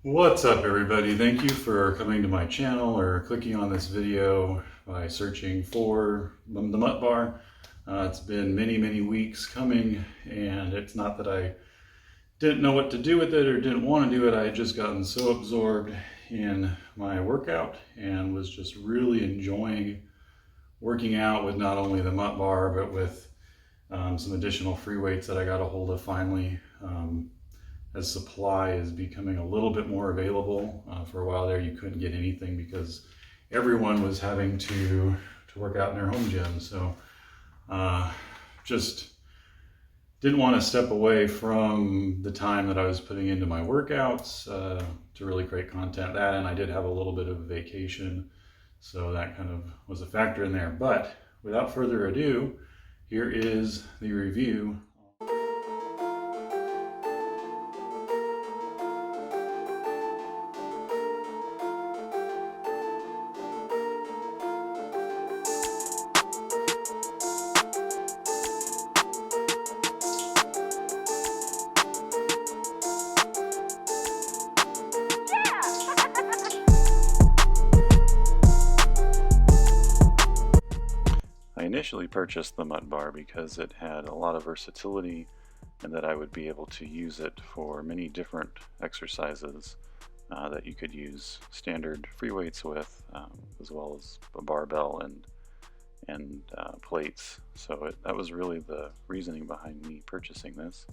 What's up, everybody? Thank you for coming to my channel or clicking on this video by searching for the Mutt bar. It's been many weeks coming, and it's not that I didn't know what to do with it or didn't want to do it. I had just gotten so absorbed in my workout and was just really enjoying working out with not only the Mutt bar but with some additional free weights that I got a hold of finally. As supply is becoming a little bit more available. For a while there, you couldn't get anything because everyone was having to work out in their home gym. So just didn't want to step away from the time that I was putting into my workouts to really create content. That, and I did have a little bit of a vacation, so that kind of was a factor in there. But without further ado, here is the review. I initially purchased the Mutt bar because it had a lot of versatility and that I would be able to use it for many different exercises that you could use standard free weights with, as well as a barbell and plates. So that was really the reasoning behind me purchasing this.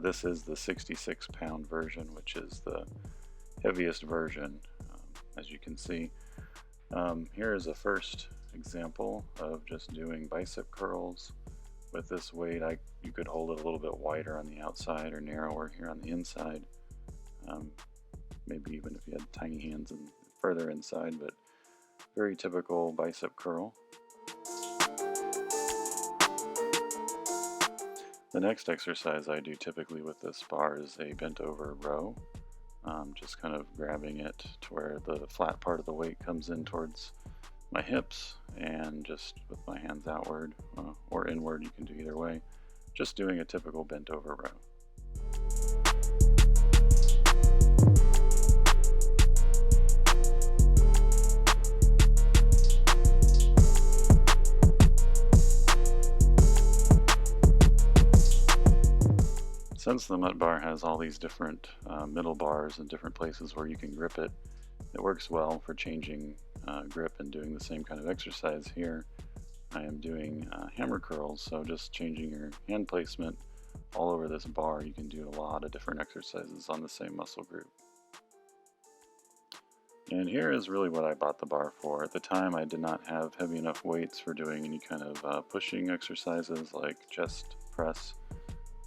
This is the 66-pound version, which is the heaviest version, as you can see. Here is a first example of just doing bicep curls with this weight. You could hold it a little bit wider on the outside or narrower here on the inside. Maybe even if you had tiny hands and further inside, but very typical bicep curl. The next exercise I do typically with this bar is a bent over row. Just kind of grabbing it to where the flat part of the weight comes in towards my hips, and just with my hands outward or inward, you can do either way, just doing a typical bent over row. Since the Mutt bar has all these different middle bars and different places where you can grip it, it works well for changing grip and doing the same kind of exercise here. I am doing hammer curls, so just changing your hand placement all over this bar, you can do a lot of different exercises on the same muscle group. And here is really what I bought the bar for. At the time, I did not have heavy enough weights for doing any kind of pushing exercises like chest press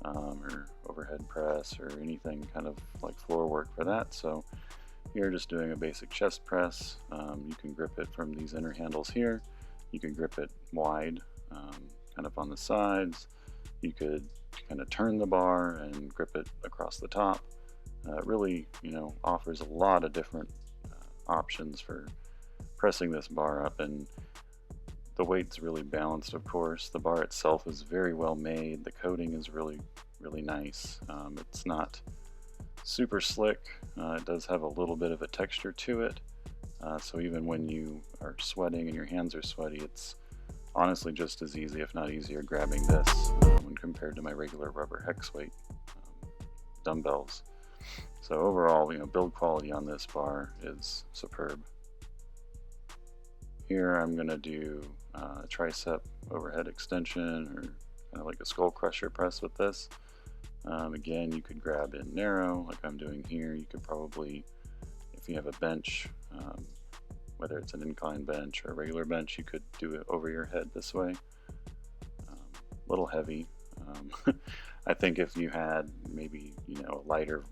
or overhead press or anything kind of like floor work for that. So here, just doing a basic chest press. You can grip it from these inner handles here. You can grip it wide, kind of on the sides. You could kind of turn the bar and grip it across the top. It really, offers a lot of different options for pressing this bar up, and the weight's really balanced, of course. The bar itself is very well made. The coating is really nice. It's not super slick. It does have a little bit of a texture to it, so even when you are sweating and your hands are sweaty, it's honestly just as easy, if not easier, grabbing this when compared to my regular rubber hex weight dumbbells. So overall, build quality on this bar is superb. Here I'm going to do a tricep overhead extension, or kind of like a skull crusher press with this. Again, you could grab in narrow like I'm doing here. You could probably, if you have a bench, whether it's an incline bench or a regular bench, you could do it over your head this way. A little heavy. I think if you had maybe a lighter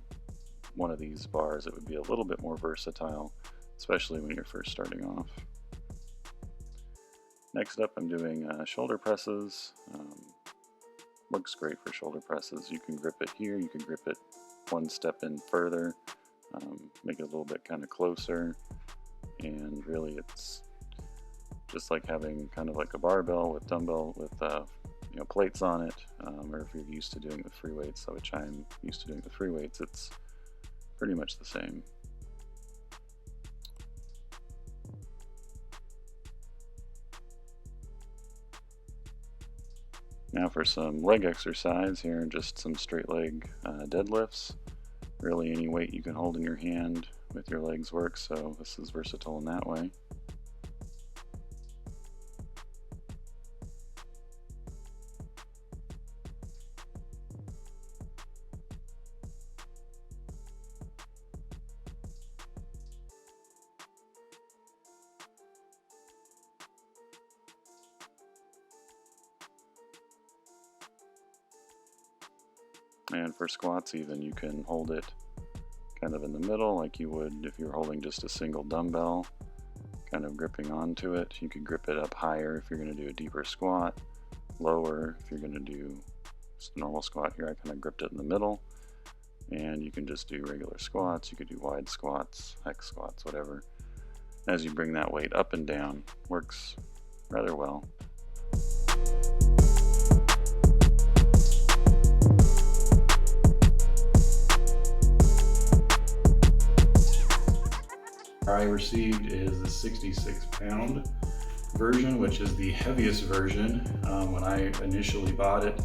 one of these bars, it would be a little bit more versatile, especially when you're first starting off. Next up, I'm doing shoulder presses. Works great for shoulder presses. You can grip it here, you can grip it one step in further, make it a little bit kind of closer, and really it's just like having kind of like a barbell with dumbbell with plates on it, or if you're used to doing the free weights, which I'm used to doing the free weights, it's pretty much the same. Now for some leg exercise here, just some straight leg deadlifts. Really any weight you can hold in your hand with your legs works, so this is versatile in that way. And for squats even, you can hold it kind of in the middle like you would if you're holding just a single dumbbell, kind of gripping onto it. You can grip it up higher if you're going to do a deeper squat, lower if you're going to do just a normal squat. Here I kind of gripped it in the middle, and you can just do regular squats. You could do wide squats, hex squats, whatever. As you bring that weight up and down, works rather well. I received is the 66-pound version, which is the heaviest version. When I initially bought it,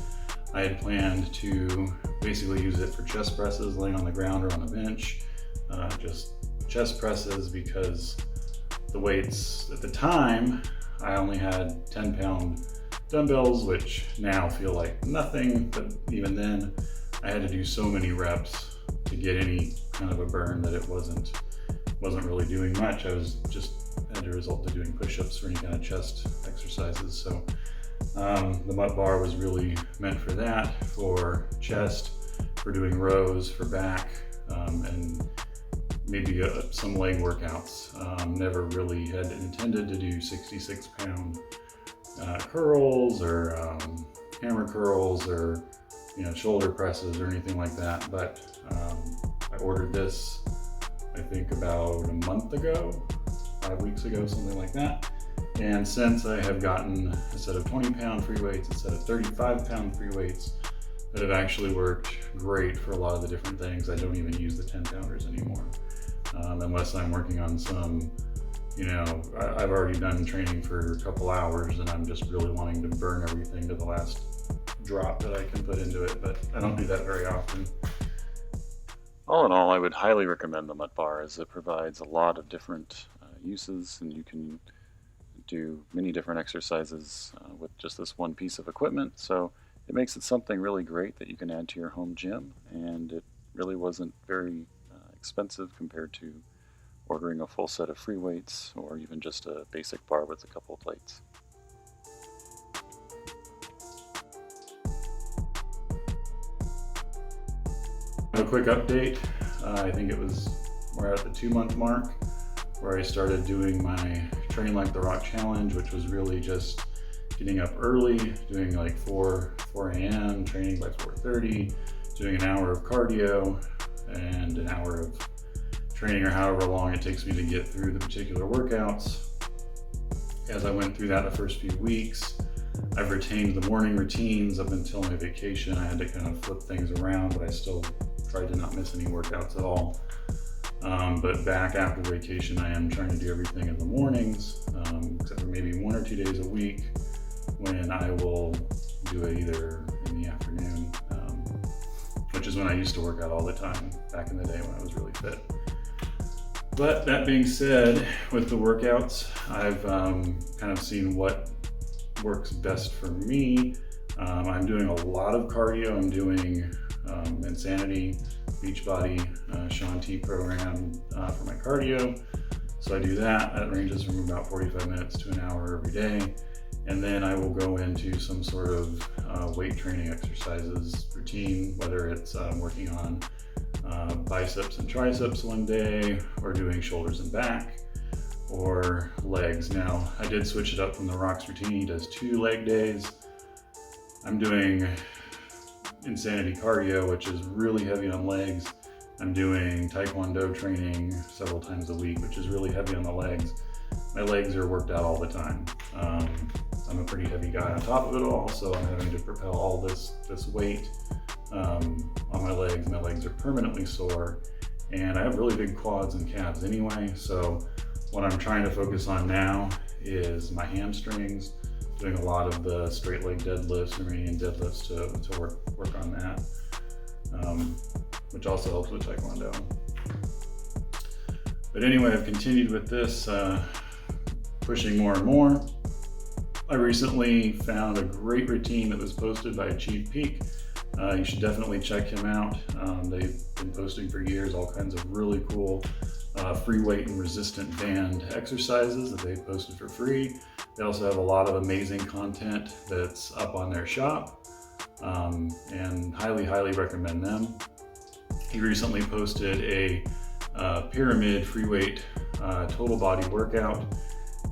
I had planned to basically use it for chest presses, laying on the ground or on a bench, just chest presses, because the weights at the time, I only had 10-pound dumbbells, which now feel like nothing, but even then I had to do so many reps to get any kind of a burn that it wasn't really doing much. I was just had to result to doing push-ups or any kind of chest exercises. So the Mutt bar was really meant for that, for chest, for doing rows, for back, and maybe some leg workouts. Never really had intended to do 66-pound curls or hammer curls or shoulder presses or anything like that. But I ordered this I think about a month ago, 5 weeks ago, something like that. And since I have gotten a set of 20-pound free weights, a set of 35-pound free weights that have actually worked great for a lot of the different things. I don't even use the 10-pounders anymore, unless I'm working on some, I've already done training for a couple hours and I'm just really wanting to burn everything to the last drop that I can put into it, but I don't do that very often. All in all, I would highly recommend the Mutt bar, as it provides a lot of different uses, and you can do many different exercises with just this one piece of equipment. So it makes it something really great that you can add to your home gym, and it really wasn't very expensive compared to ordering a full set of free weights or even just a basic bar with a couple of plates. A quick update. I think we're at the 2-month mark where I started doing my Train Like the Rock challenge, which was really just getting up early, doing like 4 a.m., training by 4:30, doing an hour of cardio and an hour of training, or however long it takes me to get through the particular workouts. As I went through that the first few weeks, I've retained the morning routines up until my vacation. I had to kind of flip things around, but I still tried to not miss any workouts at all. But back after vacation, I am trying to do everything in the mornings, except for maybe 1 or 2 days a week when I will do it either in the afternoon, which is when I used to work out all the time back in the day when I was really fit. But that being said, with the workouts, I've kind of seen what works best for me. I'm doing a lot of cardio. I'm doing Insanity, Beachbody, Shaun T program for my cardio. So I do that. That ranges from about 45 minutes to an hour every day. And then I will go into some sort of weight training exercises routine, whether it's working on biceps and triceps one day, or doing shoulders and back, or legs. Now, I did switch it up from the Rock's routine. He does 2 leg days. I'm doing Insanity cardio, which is really heavy on legs. I'm doing Taekwondo training several times a week, which is really heavy on the legs. My legs are worked out all the time. I'm a pretty heavy guy on top of it all, so I'm having to propel all this weight on my legs. My legs are permanently sore, and I have really big quads and calves anyway, so what I'm trying to focus on now is my hamstrings, doing a lot of the straight leg deadlifts, Romanian deadlifts to work on that, which also helps with Taekwondo. But anyway, I've continued with this, pushing more and more. I recently found a great routine that was posted by Chief Peak. You should definitely check him out. They've been posting for years all kinds of really cool free weight and resistant band exercises that they've posted for free. They also have a lot of amazing content that's up on their shop, and highly recommend them. He recently posted a pyramid free weight total body workout,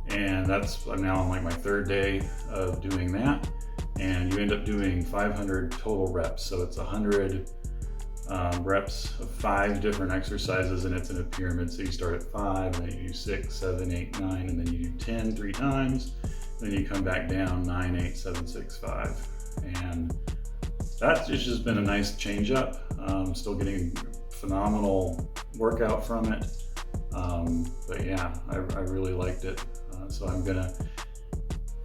and I'm now on like my third day of doing that, and you end up doing 500 total reps. So it's 100 reps of 5 different exercises, and it's in a pyramid. So you start at 5, and then you do 6, 7, 8, 9, and then you do 10 3 times. Then you come back down 9, 8, 7, 6, 5, and that's just been a nice change up. Still getting phenomenal workout from it, but yeah, I really liked it. So I'm gonna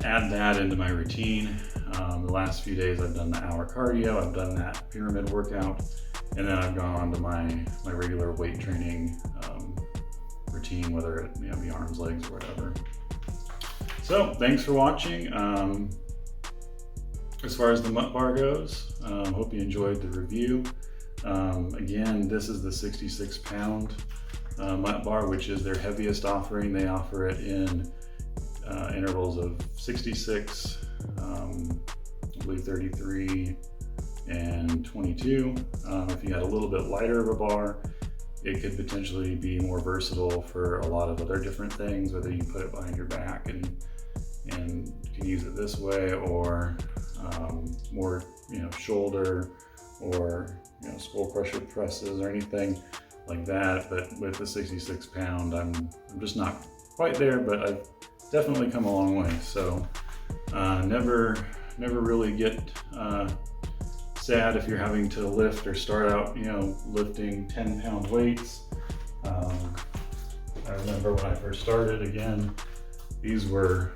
add that into my routine. The last few days I've done the hour cardio, I've done that pyramid workout, and then I've gone on to my regular weight training routine, whether it be arms, legs, or whatever. So thanks for watching. As far as the Mutt bar goes, hope you enjoyed the review. Again, this is the 66-pound Mutt bar, which is their heaviest offering. They offer it in intervals of 66, I believe 33, and 22. If you had a little bit lighter of a bar, it could potentially be more versatile for a lot of other different things, whether you put it behind your back and can use it this way, or more shoulder, or skull crusher presses or anything like that. But with the 66-pound, I'm just not quite there, but I've definitely come a long way. So never really get sad if you're having to lift or start out lifting 10-pound weights. I remember when I first started, again, these were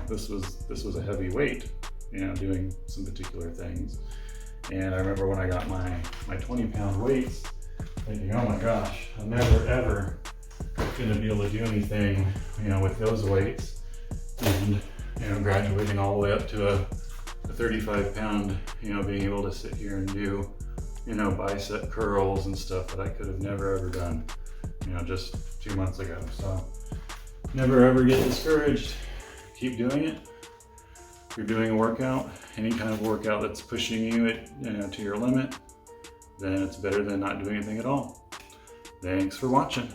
this was a heavy weight, doing some particular things. And I remember when I got my 20-pound weights, thinking, oh my gosh, I'm never ever gonna be able to do anything, with those weights. And graduating all the way up to a 35-pound, being able to sit here and do, bicep curls and stuff that I could have never ever done, just 2 months ago. So never ever get discouraged. Keep doing it. If you're doing a workout, any kind of workout that's pushing you to your limit, then it's better than not doing anything at all. Thanks for watching.